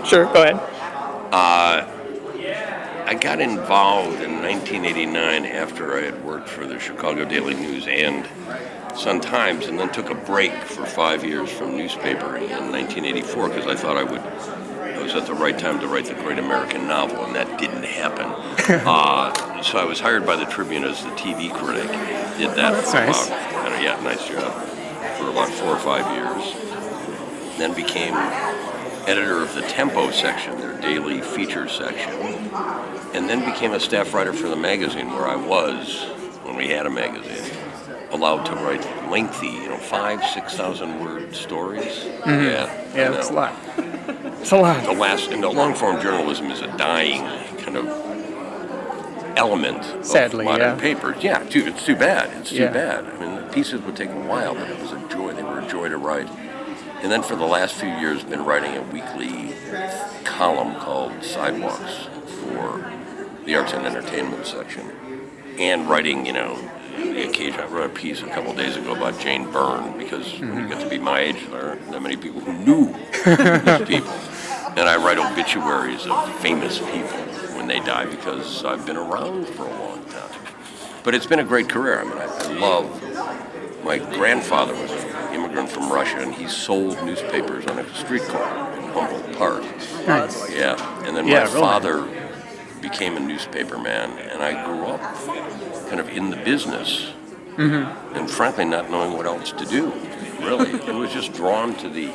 Sure, go ahead. I got involved in 1989 after I had worked for the Chicago Daily News and Sun-Times, and then took a break for 5 years from newspapering in 1984 because I thought I was at the right time to write the great American novel, and that didn't happen. So I was hired by the Tribune as the TV critic. Did that that's for nice. nice job, for about 4 or 5 years. Then became editor of the Tempo section, their daily feature section, and then became a staff writer for the magazine, where I was, when we had a magazine, allowed to write lengthy, 6,000 word stories. Yeah, that's a lot. It's a lot. The long form journalism is a dying kind of element Sadly, of modern yeah. papers. Yeah, it's too bad. It's too bad. I mean, the pieces would take a while, but it was a joy. They were a joy to write. And then for the last few years, been writing a weekly column called Sidewalks for the arts and entertainment section, and writing, the occasion. I wrote a piece a couple days ago about Jane Byrne, because when you get to be my age, there aren't that many people who knew these people. And I write obituaries of famous people when they die, because I've been around for a long time. But it's been a great career. I mean, I love. My grandfather was an immigrant from Russia, and he sold newspapers on a street corner in Humboldt Park. Nice. Yeah, and then my father became a newspaper man, and I grew up kind of in the business, and frankly not knowing what else to do, really. And was just drawn to the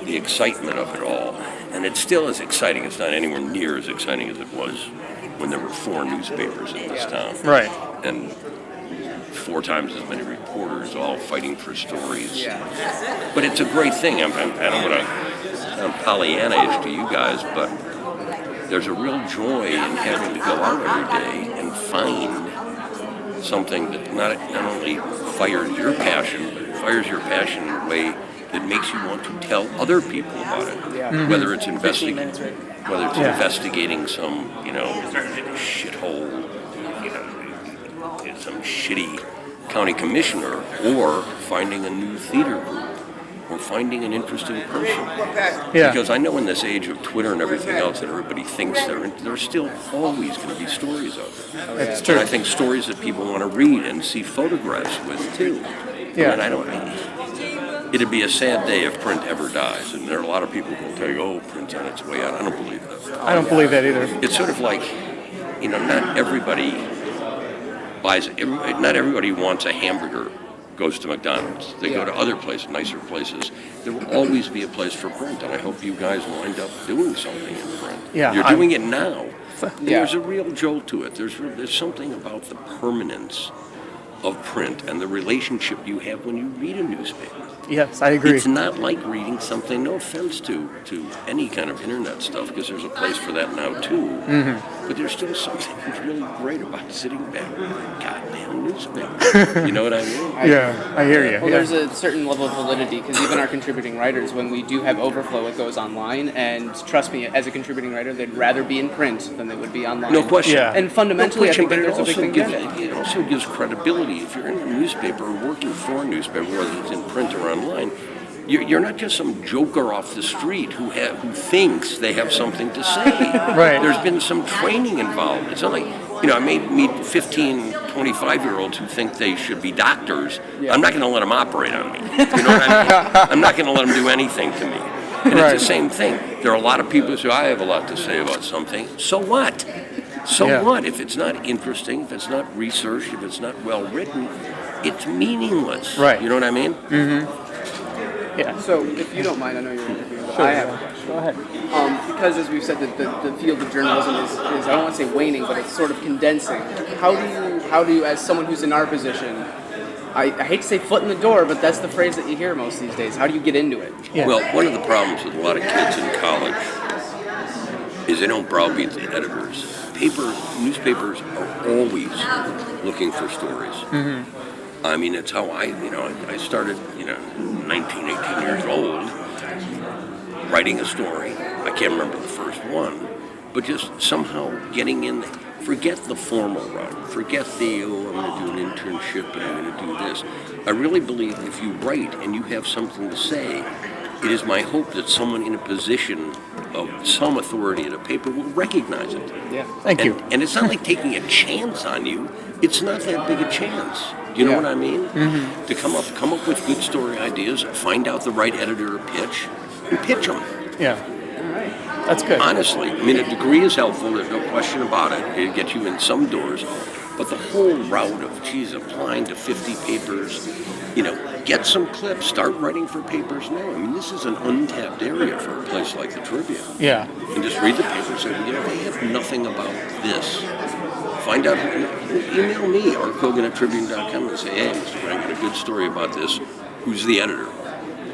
excitement of it all. And it still is exciting. It's not anywhere near as exciting as it was when there were 4 newspapers in this town. Right. And 4 times as many reporters all fighting for stories. But it's a great thing. I don't want to sound Pollyanna-ish to you guys, but there's a real joy in having to go out every day and find something that not only fires your passion, but fires your passion in a way that makes you want to tell other people about it. Whether it's investigating some, shithole, some shitty county commissioner, or finding a new theater group, or finding an interesting person. Yeah. Because I know in this age of Twitter and everything else that everybody thinks there's still always going to be stories out there. That's true. And I think stories that people want to read and see photographs with too. Yeah. And it'd be a sad day if print ever dies. And there are a lot of people who will tell you, oh, print's on its way out. I don't believe that. I don't believe that either. It's sort of like, not everybody buys it. Not everybody wants a hamburger, goes to McDonald's. They go to other places, nicer places. There will always be a place for print, and I hope you guys wind up doing something in print. Yeah, You're doing it now. There's a real jolt to it. There's something about the permanence of print and the relationship you have when you read a newspaper. Yes, I agree. It's not like reading something, no offense to any kind of internet stuff, because there's a place for that now too. But there's still something really great about sitting back with a goddamn newspaper. You know what I mean? I hear you. Well, there's a certain level of validity, because even our contributing writers, when we do have overflow, it goes online, and trust me, as a contributing writer, they'd rather be in print than they would be online. No question. Yeah. And fundamentally, No question, I think that but there's a big thing behind it. it also gives credibility. If you're in a newspaper or working for a newspaper, whether it's in print or online, you're not just some joker off the street who thinks they have something to say. Right. There's been some training involved. It's not like, I may meet 15, 25-year-olds who think they should be doctors. I'm not going to let them operate on me. You know what I mean? I'm not going to let them do anything to me. And it's the same thing. There are a lot of people who say, I have a lot to say about something. So what? So what? If it's not interesting, if it's not researched, if it's not well written, it's meaningless. Right. You know what I mean? Yeah. So, if you don't mind, I know you're interviewing, but Sure. I have a question. Go ahead. Because, as we've said, the field of journalism is I don't want to say waning, but it's sort of condensing. How do you, as someone who's in our position, I hate to say foot in the door, but that's the phrase that you hear most these days. How do you get into it? Yeah. Well, one of the problems with a lot of kids in college is they don't browbeat the editors. Newspapers are always looking for stories. I mean, it's how I started, 19, 18 years old, writing a story. I can't remember the first one, but just somehow getting in, forget the formal route, forget I'm going to do an internship and I'm going to do this. I really believe if you write and you have something to say, it is my hope that someone in a position of some authority at a paper will recognize it. Yeah. Thank you. And it's not like taking a chance on you. It's not that big a chance. Do you know what I mean? Mm-hmm. To come up with good story ideas, find out the right editor or pitch, and pitch them. Yeah. That's good. Honestly, I mean, a degree is helpful. There's no question about it. It gets you in some doors. But the whole route of, applying to 50 papers, get some clips, start writing for papers now. I mean, this is an untapped area for a place like the Tribune. Yeah. And just read the paper and say, they have nothing about this. Find out, email me, rkogan@tribune.com, and say, hey, Mr. Grant, I got a good story about this. Who's the editor?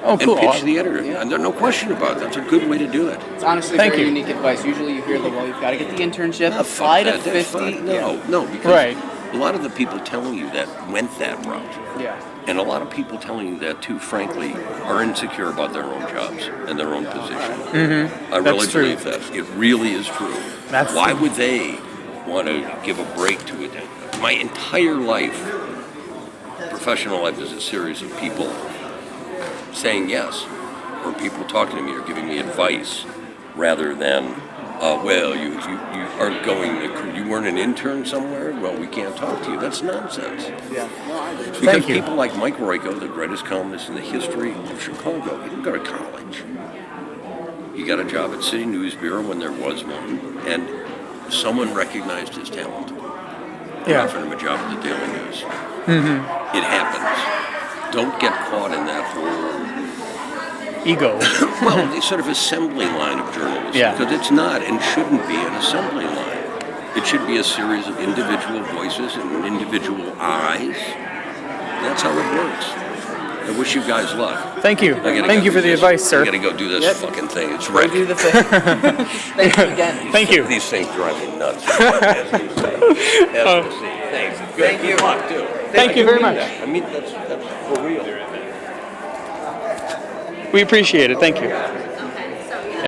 Oh, cool. And pitch the editor. And there's no question about it. That's a good way to do it. It's honestly very unique advice. Usually you hear you've got to get the internship, apply to 50. No, because a lot of the people telling you that went that route. Yeah. And a lot of people telling you that, too, frankly, are insecure about their own jobs and their own position. Mm-hmm. I really believe that. It really is true. Why would they want to give a break to it? My entire life, professional life, is a series of people saying yes, or people talking to me or giving me advice, rather than, you aren't you weren't an intern somewhere, well, we can't talk to you. That's nonsense. Yeah. Because people like Mike Royko, the greatest columnist in the history of Chicago, he didn't go to college. He got a job at City News Bureau when there was one, and someone recognized his talent. And offered him a job at the Daily News. Mm-hmm. It happens. Don't get caught in that whole ego. Well, the sort of assembly line of journalism, because it's not and shouldn't be an assembly line. It should be a series of individual voices and individual eyes. That's how it works. I wish you guys luck. Thank you. Thank you for the advice, sir. I gotta go do this fucking thing. It's wrecked. Do the thing. Thank you again. Thank you. These things drive me nuts. As you say. Thanks. Thank you. Good luck, too. Thank you very much. I mean, that's for real. We appreciate it. Thank you.